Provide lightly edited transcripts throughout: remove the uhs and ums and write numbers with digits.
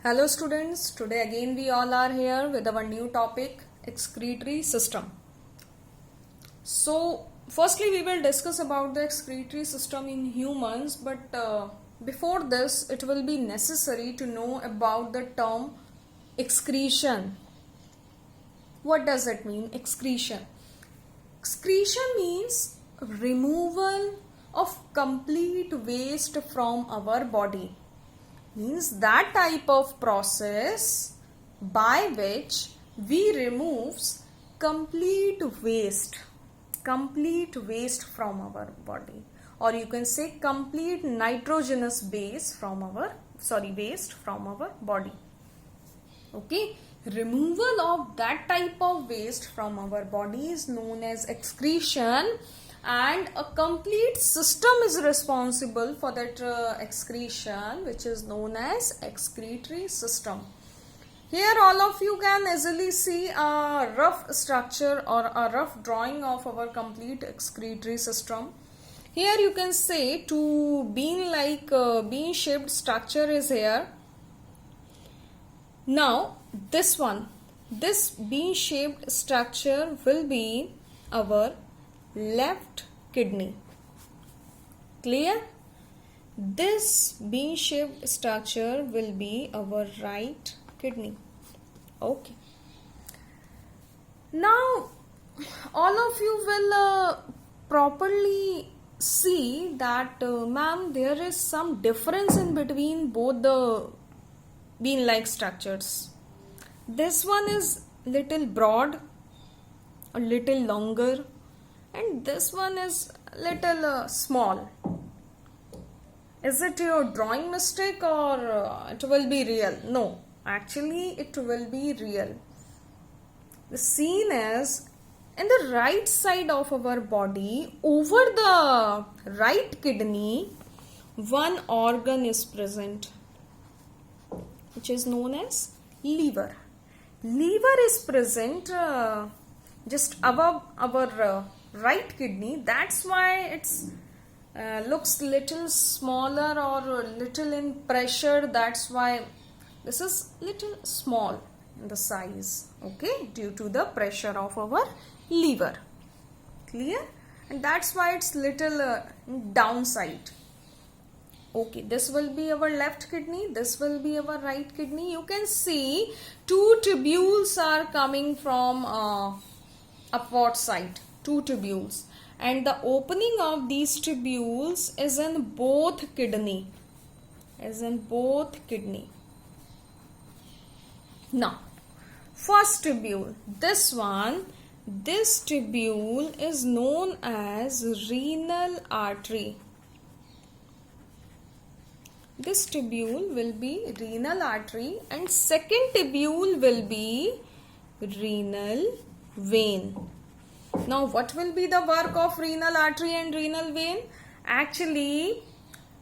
Hello students, today again we all are here with our new topic, excretory system. So firstly we will discuss about the excretory system in humans, but before this it will be necessary to know about the term excretion. What does it mean, excretion? Excretion means removal of complete waste from our body. Means that type of process by which we removes complete waste from our body, or you can say complete nitrogenous waste from our body. Okay, removal of that type of waste from our body is known as excretion, and a complete system is responsible for that excretion, which is known as excretory system. Here all of you can easily see a rough structure or a rough drawing of our complete excretory system. Here you can say two bean shaped structure is here. Now this bean shaped structure will be our left kidney. Clear? This bean shaped structure will be our right kidney. Okay. Now all of you will properly see that ma'am, there is some difference in between both the bean like structures. This one is little broad, a little longer, and this one is little small. Is it your drawing mistake or it will be real? No, actually it will be real. The scene is in the right side of our body, over the right kidney, one organ is present, which is known as liver. Liver is present just above our right kidney. That's why it's looks little smaller or little in pressure. That's why this is little small in the size, okay, due to the pressure of our liver. Clear? And that's why it's little downside. Okay, this will be our left kidney, this will be our right kidney. You can see two tubules are coming from upward side, two tubules, and the opening of these tubules is in both kidney, Now first tubule, this tubule is known as renal artery. This tubule will be renal artery, and second tubule will be renal vein. Now what will be the work of renal artery and renal vein? Actually,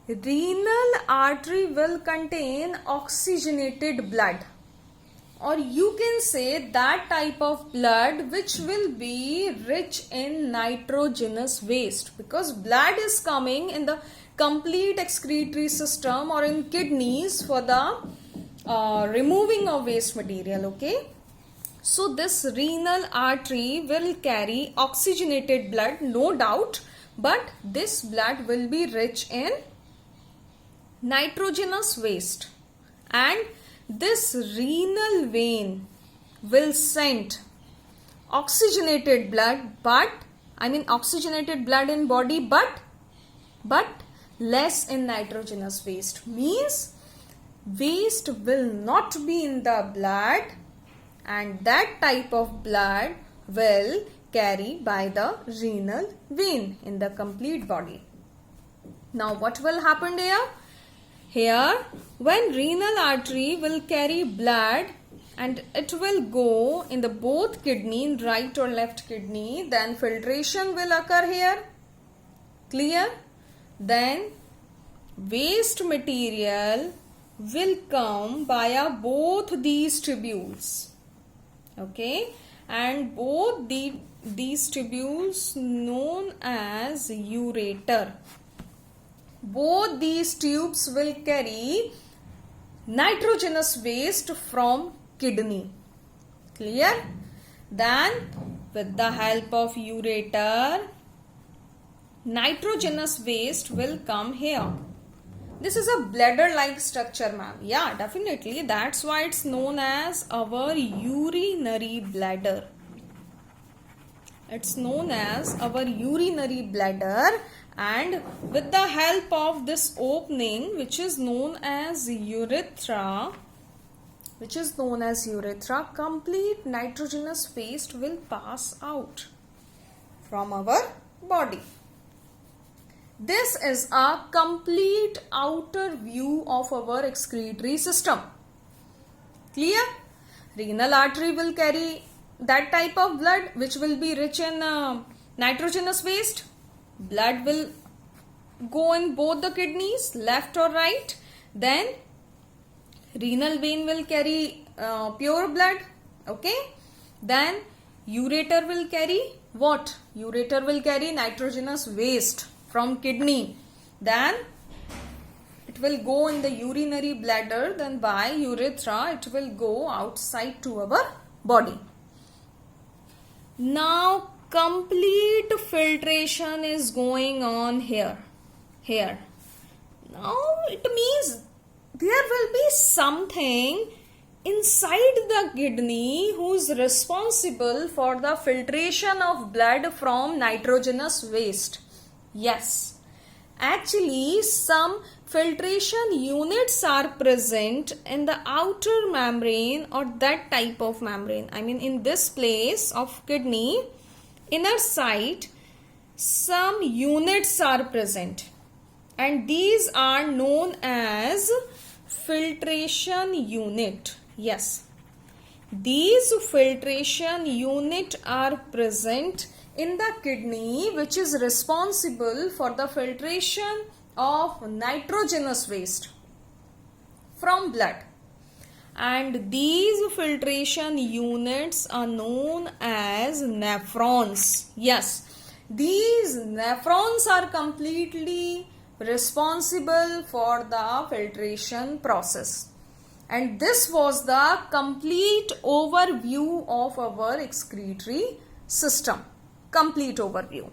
renal artery will contain oxygenated blood, or you can say that type of blood which will be rich in nitrogenous waste, because blood is coming in the complete excretory system or in kidneys for the removing of waste material. Okay, so this renal artery will carry oxygenated blood, no doubt, but this blood will be rich in nitrogenous waste, and this renal vein will send oxygenated blood, oxygenated blood in body, but less in nitrogenous waste. Means waste will not be in the blood, and that type of blood will carry by the renal vein in the complete body. Now what will happen here? Here, when renal artery will carry blood and it will go in the both kidney, in right or left kidney, then filtration will occur here. Clear? Then waste material will come via both these tubules. Okay, and both these tubules known as ureter. Both these tubes will carry nitrogenous waste from kidney. Clear? Then with the help of ureter, nitrogenous waste will come here. This is a bladder-like structure, ma'am. Yeah, definitely. That's why it's known as our urinary bladder. It's known as our urinary bladder, and with the help of this opening, which is known as urethra, complete nitrogenous waste will pass out from our body. This is a complete outer view of our excretory system. Clear? Renal artery will carry that type of blood which will be rich in nitrogenous waste. Blood will go in both the kidneys, left or right. Then renal vein will carry pure blood. Okay. Then ureter will carry what? Ureter will carry nitrogenous waste from kidney. Then it will go in the urinary bladder. Then by urethra it will go outside to our body. Now complete filtration is going on here. Now it means there will be something inside the kidney who is responsible for the filtration of blood from nitrogenous waste. Yes, actually some filtration units are present in the outer membrane or that type of membrane. I mean, in this place of kidney, inner side, some units are present, and these are known as filtration unit. Yes, these filtration unit are present in the kidney, which is responsible for the filtration of nitrogenous waste from blood, and these filtration units are known as nephrons. Yes, these nephrons are completely responsible for the filtration process. And this was the complete overview of our excretory system. Complete overview.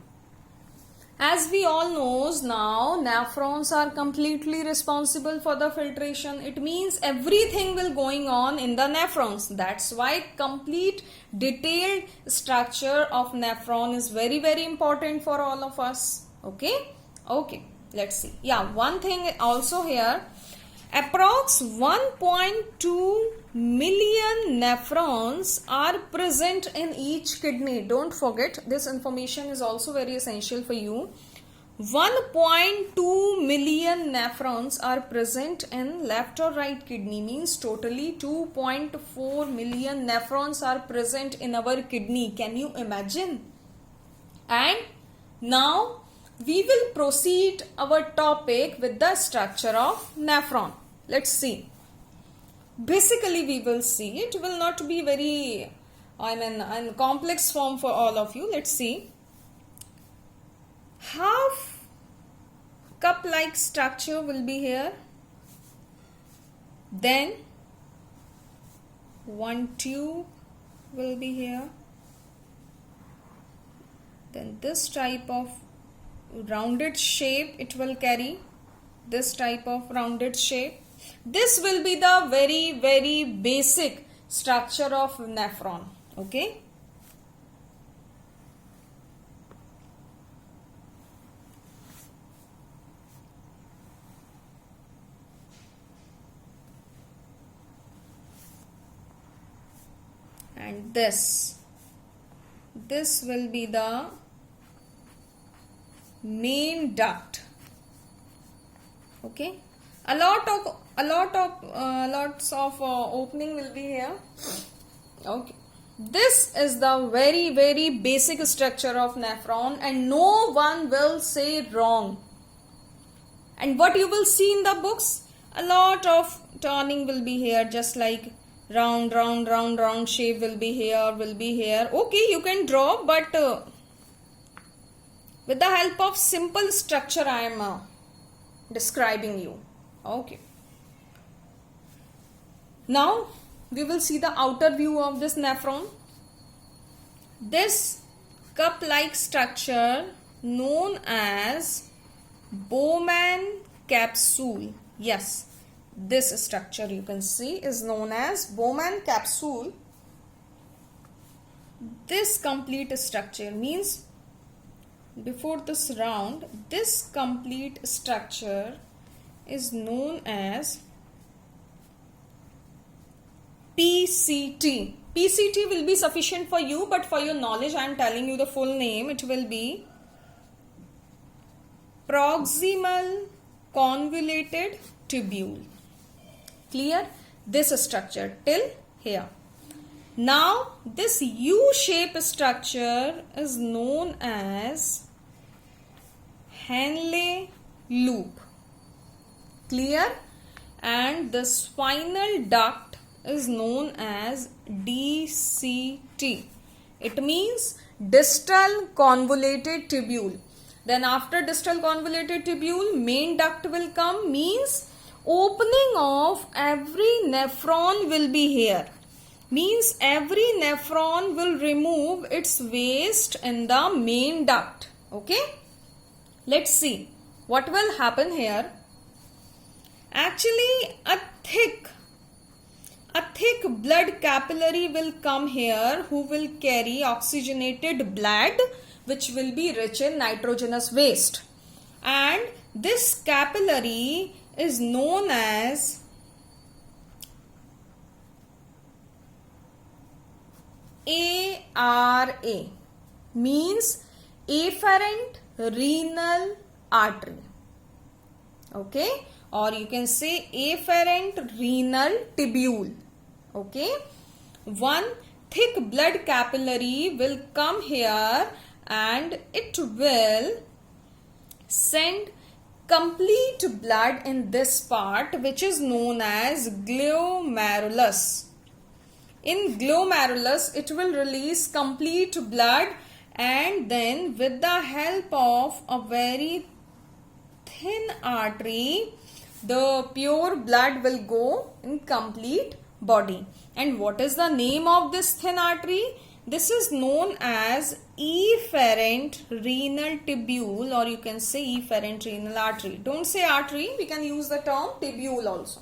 As we all knows now, nephrons are completely responsible for the filtration. It means everything will going on in the nephrons. That's why complete detailed structure of nephron is very, very important for all of us. Okay? Okay. Let's see. Yeah, one thing also here. Approx 1.2 million nephrons are present in each kidney. Don't forget, this information is also very essential for you. 1.2 million nephrons are present in left or right kidney, means totally 2.4 million nephrons are present in our kidney. Can you imagine? And now we will proceed our topic with the structure of nephron. Let's see. Basically, we will see. It will not be very, in complex form for all of you. Let's see. Half cup-like structure will be here. Then one tube will be here. Then this type of rounded shape it will carry. This type of rounded shape. This will be the very, very basic structure of nephron. Okay. And this will be the main duct. Okay. Lots of opening will be here. Okay. This is the very, very basic structure of nephron, and no one will say wrong. And what you will see in the books, a lot of turning will be here, just like round shape will be here. Okay, you can draw, but with the help of simple structure I am describing you. Okay. Now we will see the outer view of this nephron. This cup-like structure known as Bowman capsule. Yes, this structure you can see is known as Bowman capsule. This complete structure means, before this round, this complete structure is known as PCT. PCT will be sufficient for you, but for your knowledge I am telling you the full name. It will be proximal convoluted tubule. Clear? This structure till here. Now this U-shaped structure is known as Henle loop. Clear? And the spinal duct is known as DCT. It means distal convoluted tubule. Then after distal convoluted tubule, main duct will come, means opening of every nephron will be here. Means every nephron will remove its waste in the main duct. Okay? Let's see what will happen here. Actually, a thick blood capillary will come here who will carry oxygenated blood which will be rich in nitrogenous waste. And this capillary is known as ARA, means afferent renal artery. Okay, or you can say afferent renal tubule. Okay, one thick blood capillary will come here and it will send complete blood in this part which is known as glomerulus. In glomerulus, it will release complete blood, and then with the help of a very thin artery, the pure blood will go in complete body. And what is the name of this thin artery? This is known as efferent renal tubule, or you can say efferent renal artery. Don't say artery, we can use the term tubule also.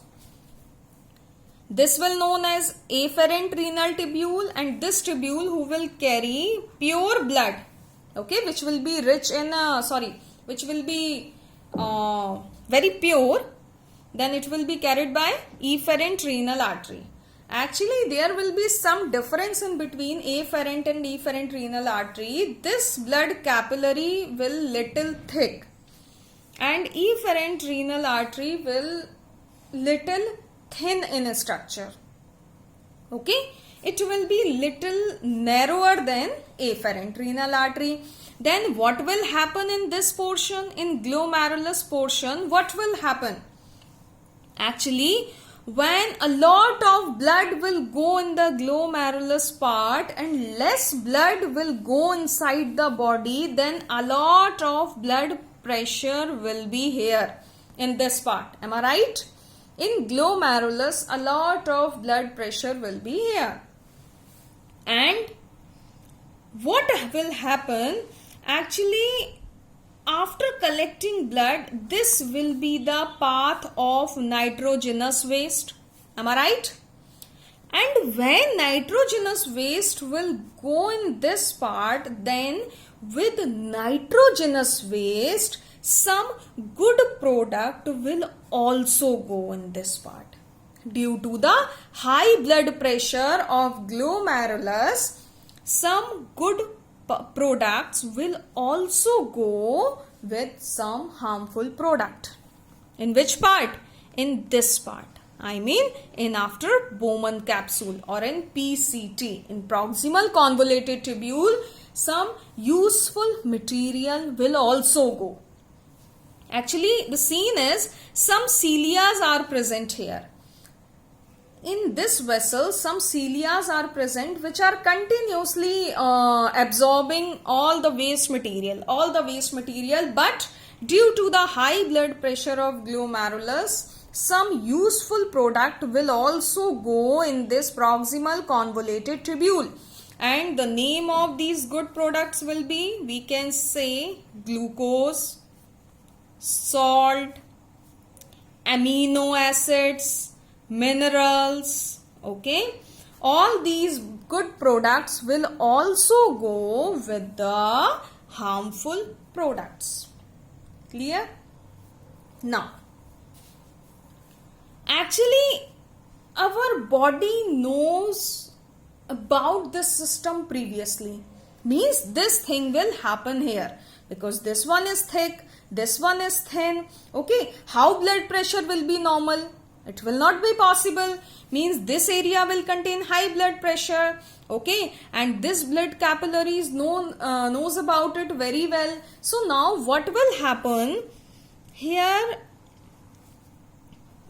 This will known as afferent renal tubule, and this tubule who will carry pure blood, okay, which will be rich in which will be very pure, then it will be carried by efferent renal artery. Actually, there will be some difference in between afferent and efferent renal artery. This blood capillary will little thick, and efferent renal artery will little thin in structure. Okay, it will be little narrower than afferent renal artery. Then what will happen in this portion, in glomerulus portion? What will happen? Actually, when a lot of blood will go in the glomerulus part and less blood will go inside the body, then a lot of blood pressure will be here in this part. Am I right? In glomerulus, a lot of blood pressure will be here. And what will happen? Actually, after collecting blood, this will be the path of nitrogenous waste. Am I right? And when nitrogenous waste will go in this part, then with nitrogenous waste, some good product will also go in this part. Due to the high blood pressure of glomerulus, some good products will also go with some harmful product. In which part? In this part. I mean in after Bowman capsule or in PCT. In proximal convoluted tubule, some useful material will also go. Actually, the scene is some cilias are present here. In this vessel, some cilias are present which are continuously absorbing all the waste material. But due to the high blood pressure of glomerulus, some useful product will also go in this proximal convoluted tubule. And the name of these good products will be, we can say, glucose, salt, amino acids, minerals. Okay, all these good products will also go with the harmful products. Clear? Now, actually, our body knows about this system previously. Means this thing will happen here because this one is thick, this one is thin. Okay, how blood pressure will be normal? It will not be possible. Means this area will contain high blood pressure. Okay, and this blood capillaries knows about it very well. So now what will happen? Here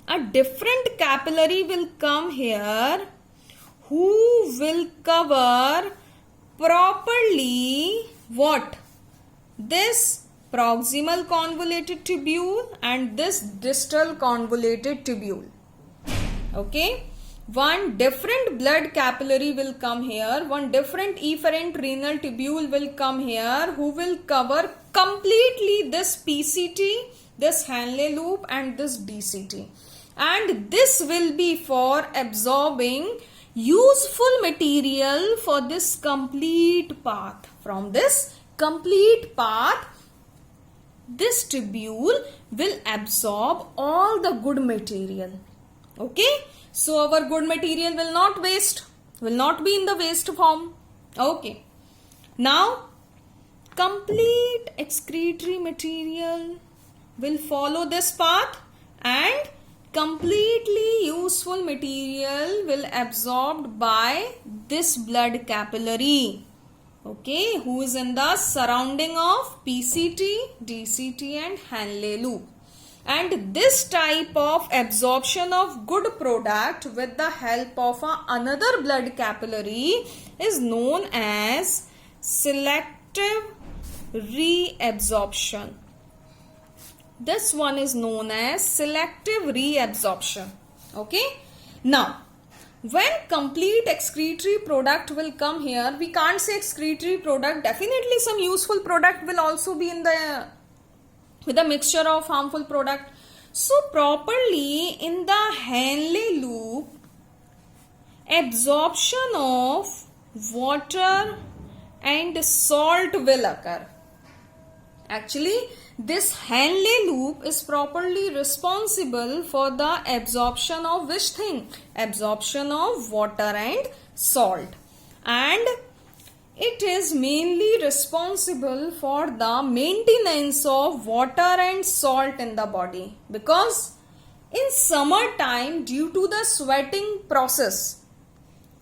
a different capillary will come here who will cover properly what? This proximal convoluted tubule and this distal convoluted tubule. Okay, one different blood capillary will come here, one different efferent renal tubule will come here who will cover completely this PCT, this Henle loop and this DCT, and this will be for absorbing useful material for this complete path. From this complete path, this tubule will absorb all the good material. Okay, so our good material will not waste, will not be in the waste form. Okay, now complete excretory material will follow this path and completely useful material will absorbed by this blood capillary. Okay, who is in the surrounding of PCT, DCT and Henle loop. And this type of absorption of good product with the help of another blood capillary is known as selective reabsorption. This one is known as selective reabsorption. Okay. Now, when complete excretory product will come here, we can't say excretory product. Definitely some useful product will also be in the with a mixture of harmful product. So properly in the Henle loop, absorption of water and salt will occur. Actually, this Henle loop is properly responsible for the absorption of which thing? Absorption of water and salt. And it is mainly responsible for the maintenance of water and salt in the body. Because in summertime, due to the sweating process,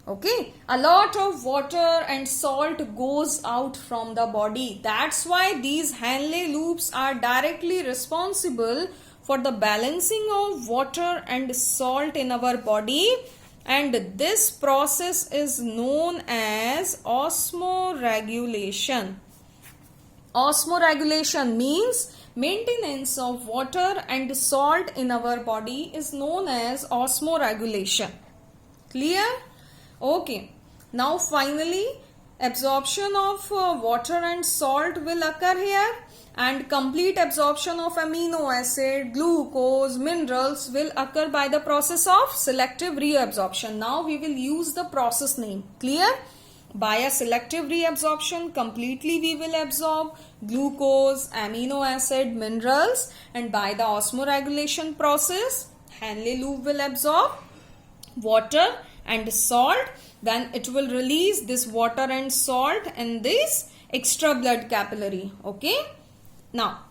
okay, a lot of water and salt goes out from the body. That's why these Henle loops are directly responsible for the balancing of water and salt in our body. And this process is known as osmoregulation. Osmoregulation means maintenance of water and salt in our body is known as osmoregulation. Clear? Okay. Now finally, absorption of water and salt will occur here, and complete absorption of amino acid, glucose, minerals will occur by the process of selective reabsorption. Now we will use the process name. Clear? By a selective reabsorption, completely we will absorb glucose, amino acid, minerals, and by the osmoregulation process, Henle loop will absorb water and salt. Then it will release this water and salt in this extra blood capillary. Okay. Now,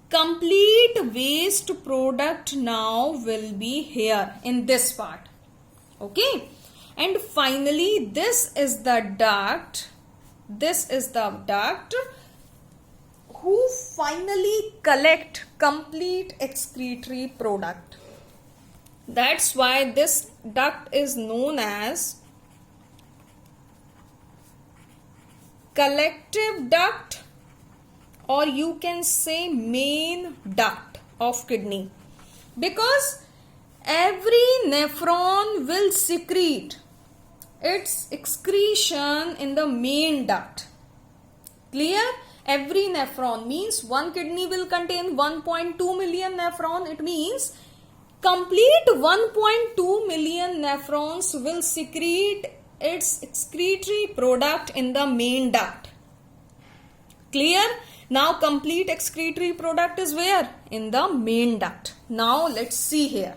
complete waste product now will be here in this part. Okay. And finally, this is the duct. This is the duct who finally collect complete excretory product. That's why this duct is known as collective duct, or you can say main duct of kidney. Because every nephron will secrete its excretion in the main duct. Clear? Every nephron means one kidney will contain 1.2 million nephron. It means complete 1.2 million nephrons will secrete its excretory product in the main duct. Clear? Now complete excretory product is where? In the main duct. Now let's see here.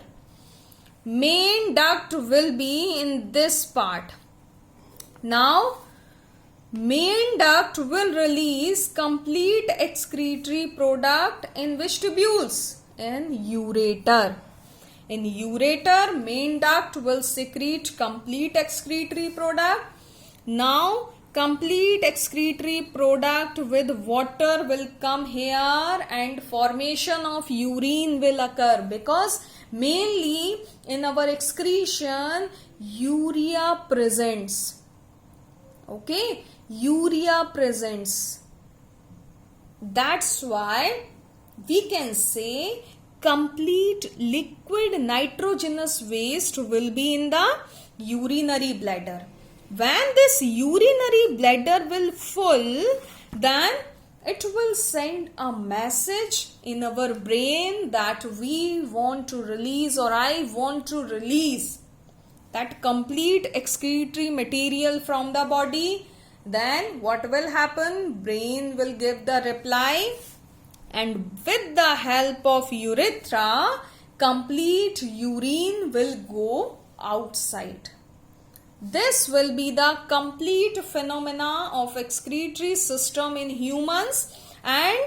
Main duct will be in this part. Now main duct will release complete excretory product in which tubules? In ureter. In ureter, main duct will secrete complete excretory product. Now complete excretory product with water will come here and formation of urine will occur, because mainly in our excretion urea presents. Okay, urea presents. That's why we can say complete liquid nitrogenous waste will be in the urinary bladder. When this urinary bladder will full, then it will send a message in our brain that we want to release, or I want to release that complete excretory material from the body. Then what will happen? Brain will give the reply, and with the help of urethra, complete urine will go outside. This will be the complete phenomena of excretory system in humans, and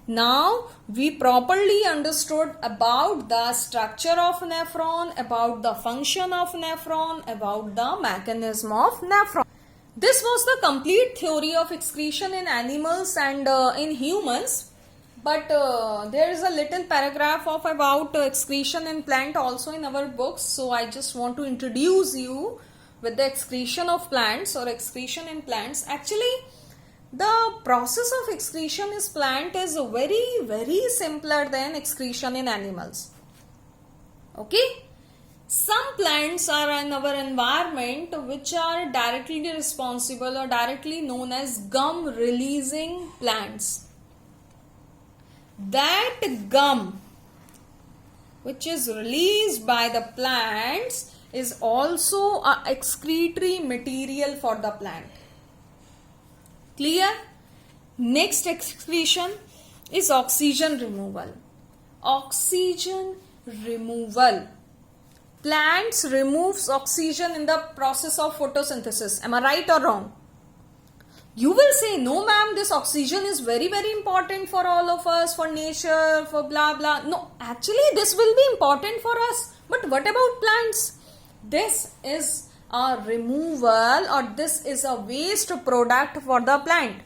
now we properly understood about the structure of nephron, about the function of nephron, about the mechanism of nephron. This was the complete theory of excretion in animals and in humans. But there is a little paragraph of about excretion in plant also in our books. So I just want to introduce you with the excretion of plants or excretion in plants. Actually, the process of excretion in plant is very simpler than excretion in animals. Okay? Some plants are in our environment which are directly responsible or directly known as gum releasing plants. That gum which is released by the plants is also a excretory material for the plant. Clear? Next excretion is oxygen removal. Oxygen removal. Plants removes oxygen in the process of photosynthesis. Am I right or wrong? You will say, no ma'am, this oxygen is very important for all of us, for nature, for blah blah. No, actually this will be important for us. But what about plants? This is a removal, or this is a waste product for the plant.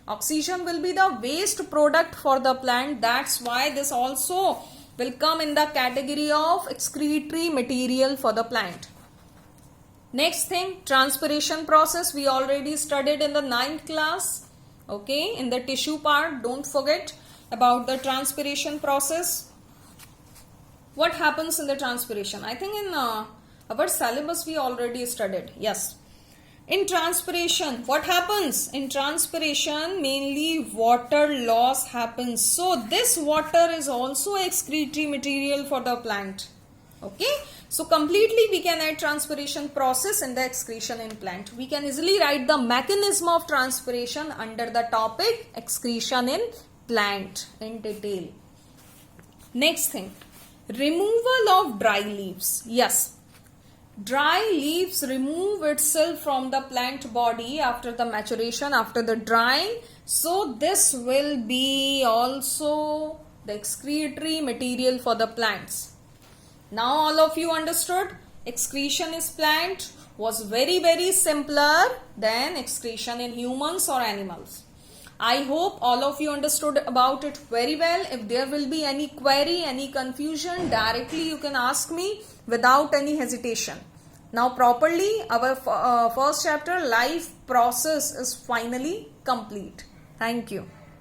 Oxygen will be the waste product for the plant. That's why this also will come in the category of excretory material for the plant. Next thing, transpiration process. We already studied in the 9th class. Okay, in the tissue part, don't forget about the transpiration process. What happens in the transpiration? I think in our syllabus we already studied. Yes. In transpiration, what happens? In transpiration, mainly water loss happens. So this water is also excretory material for the plant. Okay. So completely we can add transpiration process in the excretion in plant. We can easily write the mechanism of transpiration under the topic excretion in plant in detail. Next thing, removal of dry leaves. Yes. Dry leaves remove itself from the plant body after the maturation, after the drying. So this will be also the excretory material for the plants. Now all of you understood excretion in plant was very simpler than excretion in humans or animals. I hope all of you understood about it very well. If there will be any query, any confusion, directly you can ask me without any hesitation. Now properly our first chapter life process is finally complete. Thank you.